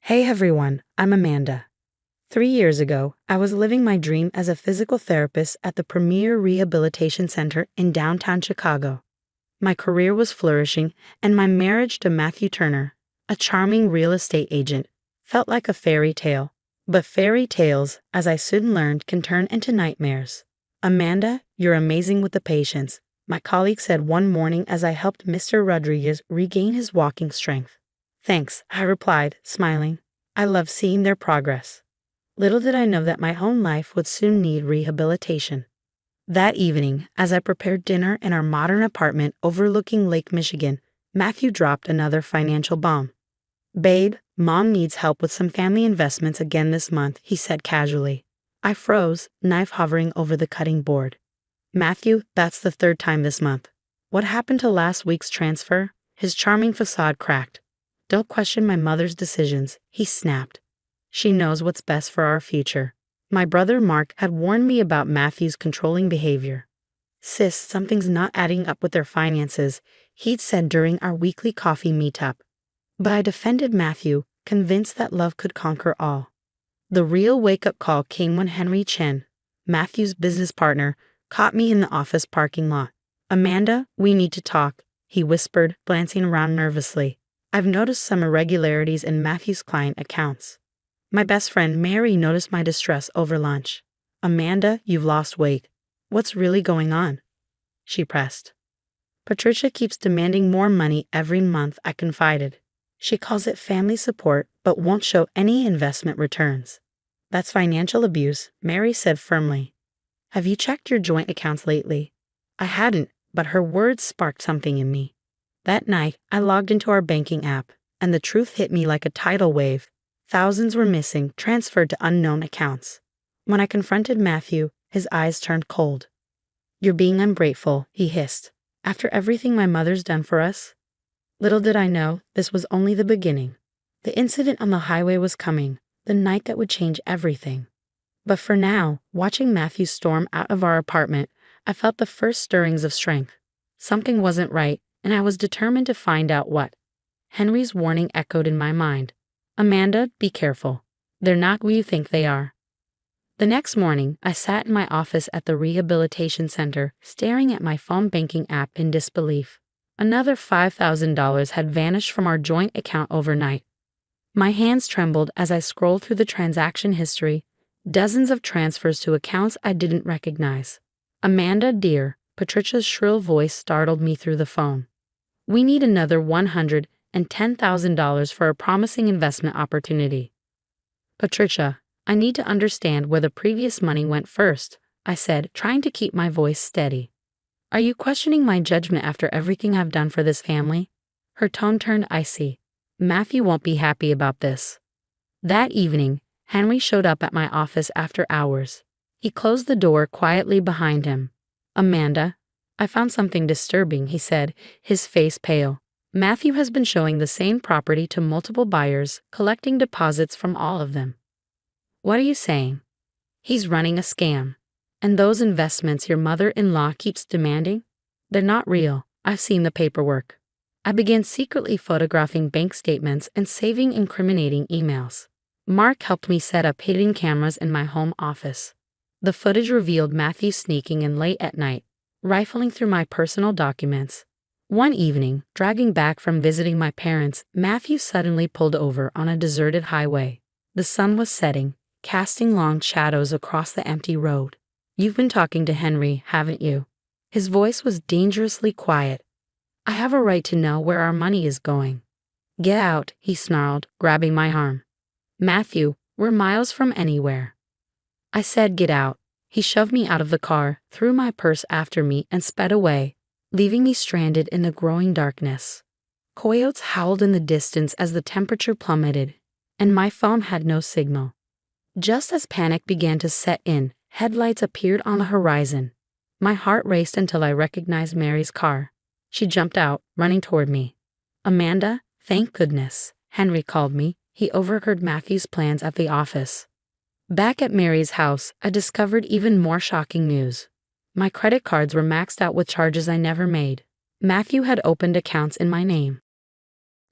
Hey everyone, I'm Amanda. 3 years ago, I was living my dream as a physical therapist at the premier rehabilitation center in downtown Chicago. My career was flourishing, and my marriage to Matthew Turner, a charming real estate agent, felt like a fairy tale. But fairy tales, as I soon learned, can turn into nightmares. Amanda, you're amazing with the patience, my colleague said one morning as I helped Mr. Rodriguez regain his walking strength. Thanks, I replied, smiling. I love seeing their progress. Little did I know that my own life would soon need rehabilitation. That evening, as I prepared dinner in our modern apartment overlooking Lake Michigan, Matthew dropped another financial bomb. Babe, Mom needs help with some family investments again this month, he said casually. I froze, knife hovering over the cutting board. Matthew, that's the third time this month. What happened to last week's transfer? His charming facade cracked. Don't question my mother's decisions, he snapped. She knows what's best for our future. My brother Mark had warned me about Matthew's controlling behavior. Sis, something's not adding up with their finances, he'd said during our weekly coffee meetup. But I defended Matthew, convinced that love could conquer all. The real wake-up call came when Henry Chen, Matthew's business partner, caught me in the office parking lot. Amanda, we need to talk, he whispered, glancing around nervously. I've noticed some irregularities in Matthew's client accounts. My best friend Mary noticed my distress over lunch. Amanda, you've lost weight. What's really going on? She pressed. Patricia keeps demanding more money every month, I confided. She calls it family support, but won't show any investment returns. That's financial abuse, Mary said firmly. Have you checked your joint accounts lately? I hadn't, but her words sparked something in me. That night, I logged into our banking app, and the truth hit me like a tidal wave. Thousands were missing, transferred to unknown accounts. When I confronted Matthew, his eyes turned cold. You're being ungrateful, he hissed. After everything my mother's done for us? Little did I know, this was only the beginning. The incident on the highway was coming, the night that would change everything. But for now, watching Matthew storm out of our apartment, I felt the first stirrings of strength. Something wasn't right, and I was determined to find out what. Henry's warning echoed in my mind. Amanda, be careful. They're not who you think they are. The next morning, I sat in my office at the rehabilitation center, staring at my phone banking app in disbelief. Another $5,000 had vanished from our joint account overnight. My hands trembled as I scrolled through the transaction history, dozens of transfers to accounts I didn't recognize. Amanda, dear, Patricia's shrill voice startled me through the phone. We need another $110,000 for a promising investment opportunity. Patricia, I need to understand where the previous money went first, I said, trying to keep my voice steady. Are you questioning my judgment after everything I've done for this family? Her tone turned icy. Matthew won't be happy about this. That evening, Henry showed up at my office after hours. He closed the door quietly behind him. Amanda, I found something disturbing, he said, his face pale. Matthew has been showing the same property to multiple buyers, collecting deposits from all of them. What are you saying? He's running a scam. And those investments your mother-in-law keeps demanding? They're not real. I've seen the paperwork. I began secretly photographing bank statements and saving incriminating emails. Mark helped me set up hidden cameras in my home office. The footage revealed Matthew sneaking in late at night, rifling through my personal documents. One evening, dragging back from visiting my parents, Matthew suddenly pulled over on a deserted highway. The sun was setting, casting long shadows across the empty road. You've been talking to Henry, haven't you? His voice was dangerously quiet. I have a right to know where our money is going. Get out, he snarled, grabbing my arm. Matthew, we're miles from anywhere. I said get out. He shoved me out of the car, threw my purse after me, and sped away, leaving me stranded in the growing darkness. Coyotes howled in the distance as the temperature plummeted, and my phone had no signal. Just as panic began to set in, headlights appeared on the horizon. My heart raced until I recognized Mary's car. She jumped out, running toward me. Amanda, thank goodness, Henry called me. He overheard Matthew's plans at the office. Back at Mary's house, I discovered even more shocking news. My credit cards were maxed out with charges I never made. Matthew had opened accounts in my name.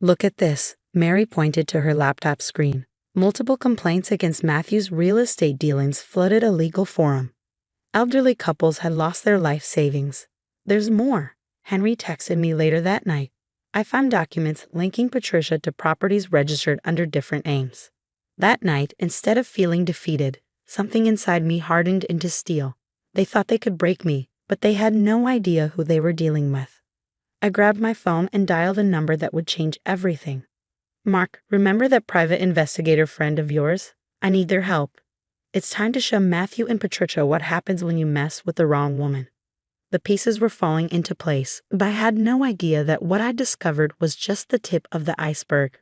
Look at this, Mary pointed to her laptop screen. Multiple complaints against Matthew's real estate dealings flooded a legal forum. Elderly couples had lost their life savings. There's more. Henry texted me later that night. I found documents linking Patricia to properties registered under different names. That night, instead of feeling defeated, something inside me hardened into steel. They thought they could break me, but they had no idea who they were dealing with. I grabbed my phone and dialed a number that would change everything. Mark, remember that private investigator friend of yours? I need their help. It's time to show Matthew and Patricia what happens when you mess with the wrong woman. The pieces were falling into place, but I had no idea that what I discovered was just the tip of the iceberg.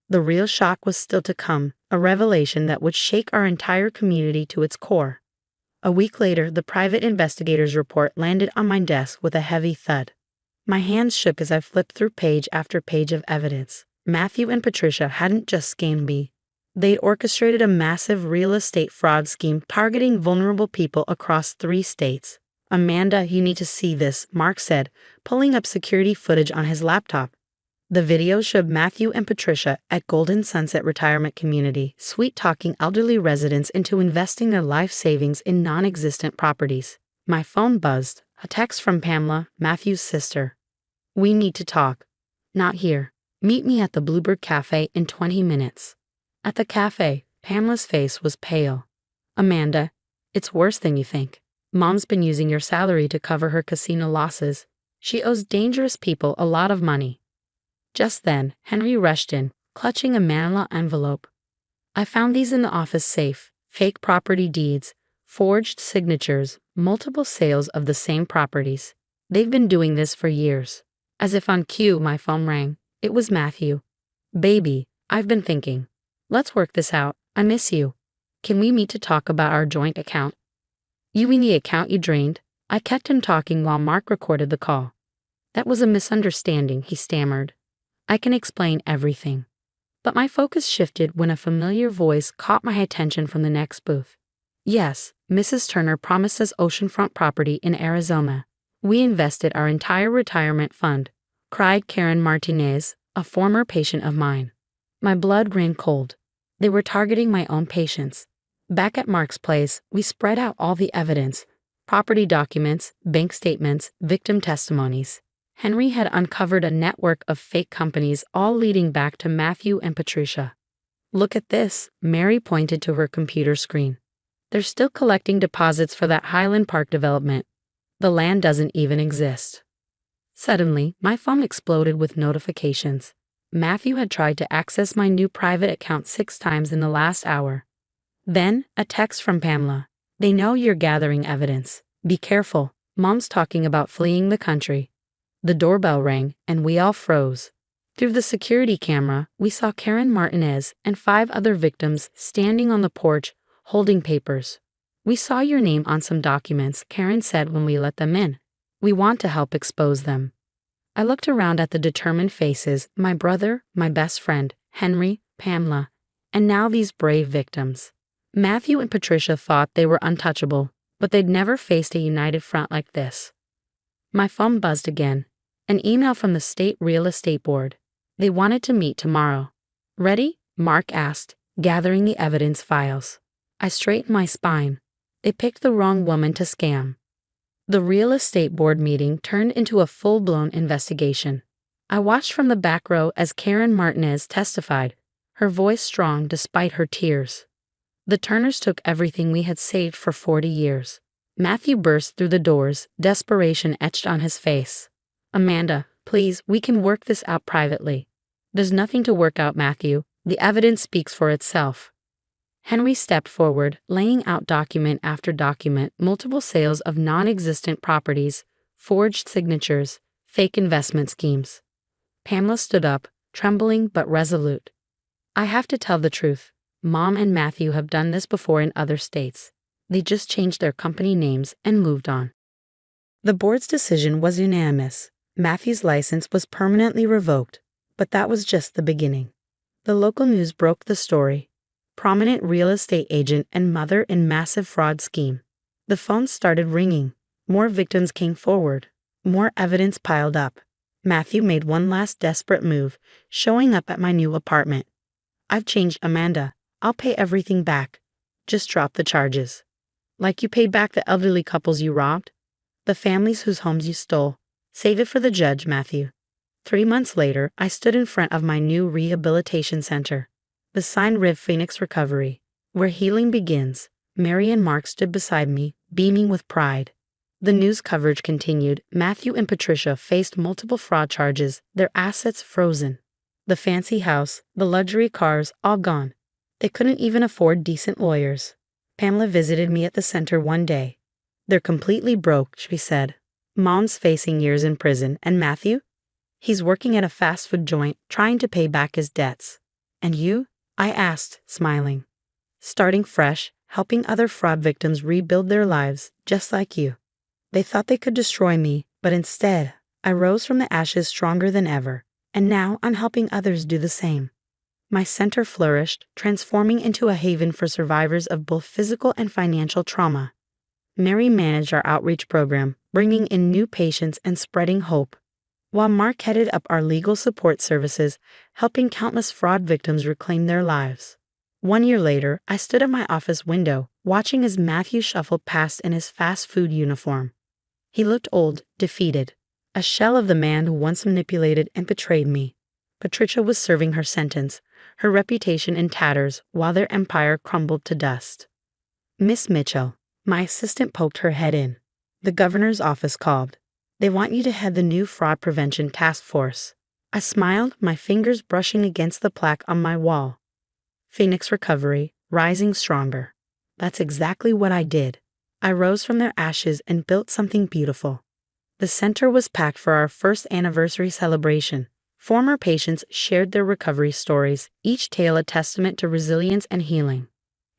The real shock was still to come, a revelation that would shake our entire community to its core. A week later, the private investigator's report landed on my desk with a heavy thud. My hands shook as I flipped through page after page of evidence. Matthew and Patricia hadn't just scammed me. They'd orchestrated a massive real estate fraud scheme targeting vulnerable people across 3 states. Amanda, you need to see this, Mark said, pulling up security footage on his laptop. The video showed Matthew and Patricia at Golden Sunset Retirement Community, sweet-talking elderly residents into investing their life savings in non-existent properties. My phone buzzed. A text from Pamela, Matthew's sister. We need to talk. Not here. Meet me at the Bluebird Cafe in 20 minutes. At the cafe, Pamela's face was pale. Amanda, it's worse than you think. Mom's been using your salary to cover her casino losses. She owes dangerous people a lot of money. Just then, Henry rushed in, clutching a manila envelope. I found these in the office safe, fake property deeds, forged signatures, multiple sales of the same properties. They've been doing this for years. As if on cue, my phone rang. It was Matthew. Baby, I've been thinking. Let's work this out. I miss you. Can we meet to talk about our joint account? You mean the account you drained? I kept him talking while Mark recorded the call. That was a misunderstanding, he stammered. I can explain everything. But my focus shifted when a familiar voice caught my attention from the next booth. Yes, Mrs. Turner promised us oceanfront property in Arizona. We invested our entire retirement fund, cried Karen Martinez, a former patient of mine. My blood ran cold. They were targeting my own patients. Back at Mark's place, we spread out all the evidence, property documents, bank statements, victim testimonies. Henry had uncovered a network of fake companies all leading back to Matthew and Patricia. Look at this, Mary pointed to her computer screen. They're still collecting deposits for that Highland Park development. The land doesn't even exist. Suddenly, my phone exploded with notifications. Matthew had tried to access my new private account 6 times in the last hour. Then, a text from Pamela. They know you're gathering evidence. Be careful. Mom's talking about fleeing the country. The doorbell rang, and we all froze. Through the security camera, we saw Karen Martinez and 5 other victims standing on the porch, holding papers. We saw your name on some documents, Karen said when we let them in. We want to help expose them. I looked around at the determined faces, my brother, my best friend, Henry, Pamela, and now these brave victims. Matthew and Patricia thought they were untouchable, but they'd never faced a united front like this. My phone buzzed again. An email from the State Real Estate Board. They wanted to meet tomorrow. Ready? Mark asked, gathering the evidence files. I straightened my spine. They picked the wrong woman to scam. The Real Estate Board meeting turned into a full-blown investigation. I watched from the back row as Karen Martinez testified, her voice strong despite her tears. The Turners took everything we had saved for 40 years. Matthew burst through the doors, desperation etched on his face. Amanda, please, we can work this out privately. There's nothing to work out, Matthew. The evidence speaks for itself. Henry stepped forward, laying out document after document, multiple sales of non-existent properties, forged signatures, fake investment schemes. Pamela stood up, trembling but resolute. I have to tell the truth. Mom and Matthew have done this before in other states. They just changed their company names and moved on. The board's decision was unanimous. Matthew's license was permanently revoked, but that was just the beginning. The local news broke the story. Prominent real estate agent and mother in massive fraud scheme. The phones started ringing. More victims came forward. More evidence piled up. Matthew made one last desperate move, showing up at my new apartment. "I've changed, Amanda. I'll pay everything back. Just drop the charges." "Like you paid back the elderly couples you robbed? The families whose homes you stole? Save it for the judge, Matthew." 3 months later, I stood in front of my new rehabilitation center. The sign read Phoenix Recovery, where healing begins. Mary and Mark stood beside me, beaming with pride. The news coverage continued. Matthew and Patricia faced multiple fraud charges, their assets frozen. The fancy house, the luxury cars, all gone. They couldn't even afford decent lawyers. Pamela visited me at the center one day. "They're completely broke," she said. "Mom's facing years in prison, and Matthew? He's working at a fast food joint, trying to pay back his debts." "And you?" I asked, smiling. "Starting fresh, helping other fraud victims rebuild their lives, just like you." They thought they could destroy me, but instead, I rose from the ashes stronger than ever, and now I'm helping others do the same. My center flourished, transforming into a haven for survivors of both physical and financial trauma. Mary managed our outreach program, bringing in new patients and spreading hope, while Mark headed up our legal support services, helping countless fraud victims reclaim their lives. 1 year later, I stood at my office window, watching as Matthew shuffled past in his fast food uniform. He looked old, defeated, a shell of the man who once manipulated and betrayed me. Patricia was serving her sentence, her reputation in tatters while their empire crumbled to dust. "Miss Mitchell," my assistant poked her head in. "The governor's office called. They want you to head the new fraud prevention task force." I smiled, my fingers brushing against the plaque on my wall. "Phoenix Recovery, rising stronger." That's exactly what I did. I rose from their ashes and built something beautiful. The center was packed for our first anniversary celebration. Former patients shared their recovery stories, each tale a testament to resilience and healing.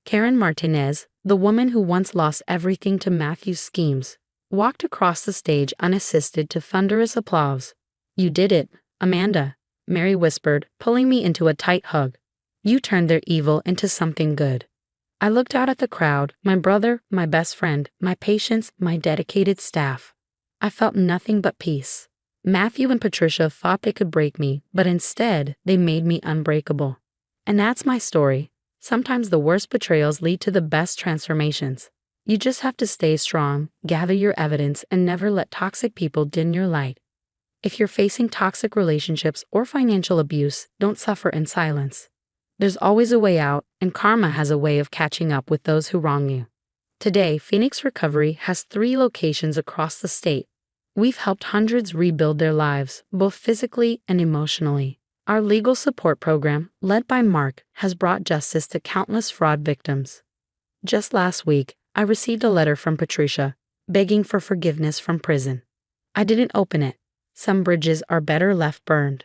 Karen Martinez, the woman who once lost everything to Matthew's schemes, walked across the stage unassisted to thunderous applause. "You did it, Amanda," Mary whispered, pulling me into a tight hug. "You turned their evil into something good." I looked out at the crowd, my brother, my best friend, my patients, my dedicated staff. I felt nothing but peace. Matthew and Patricia thought they could break me, but instead, they made me unbreakable. And that's my story. Sometimes the worst betrayals lead to the best transformations. You just have to stay strong, gather your evidence, and never let toxic people dim your light. If you're facing toxic relationships or financial abuse, don't suffer in silence. There's always a way out, and karma has a way of catching up with those who wrong you. Today, Phoenix Recovery has 3 locations across the state. We've helped hundreds rebuild their lives, both physically and emotionally. Our legal support program, led by Mark, has brought justice to countless fraud victims. Just last week, I received a letter from Patricia, begging for forgiveness from prison. I didn't open it. Some bridges are better left burned.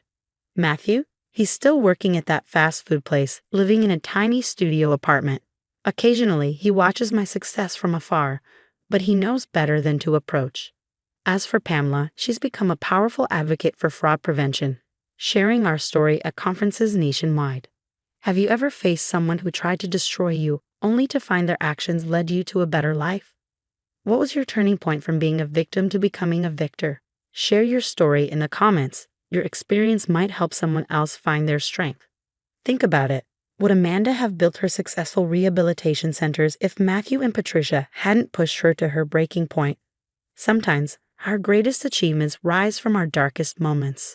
Matthew? He's still working at that fast food place, living in a tiny studio apartment. Occasionally, he watches my success from afar, but he knows better than to approach. As for Pamela, she's become a powerful advocate for fraud prevention, sharing our story at conferences nationwide. Have you ever faced someone who tried to destroy you, only to find their actions led you to a better life? What was your turning point from being a victim to becoming a victor? Share your story in the comments. Your experience might help someone else find their strength. Think about it. Would Amanda have built her successful rehabilitation centers if Matthew and Patricia hadn't pushed her to her breaking point? Sometimes, our greatest achievements rise from our darkest moments.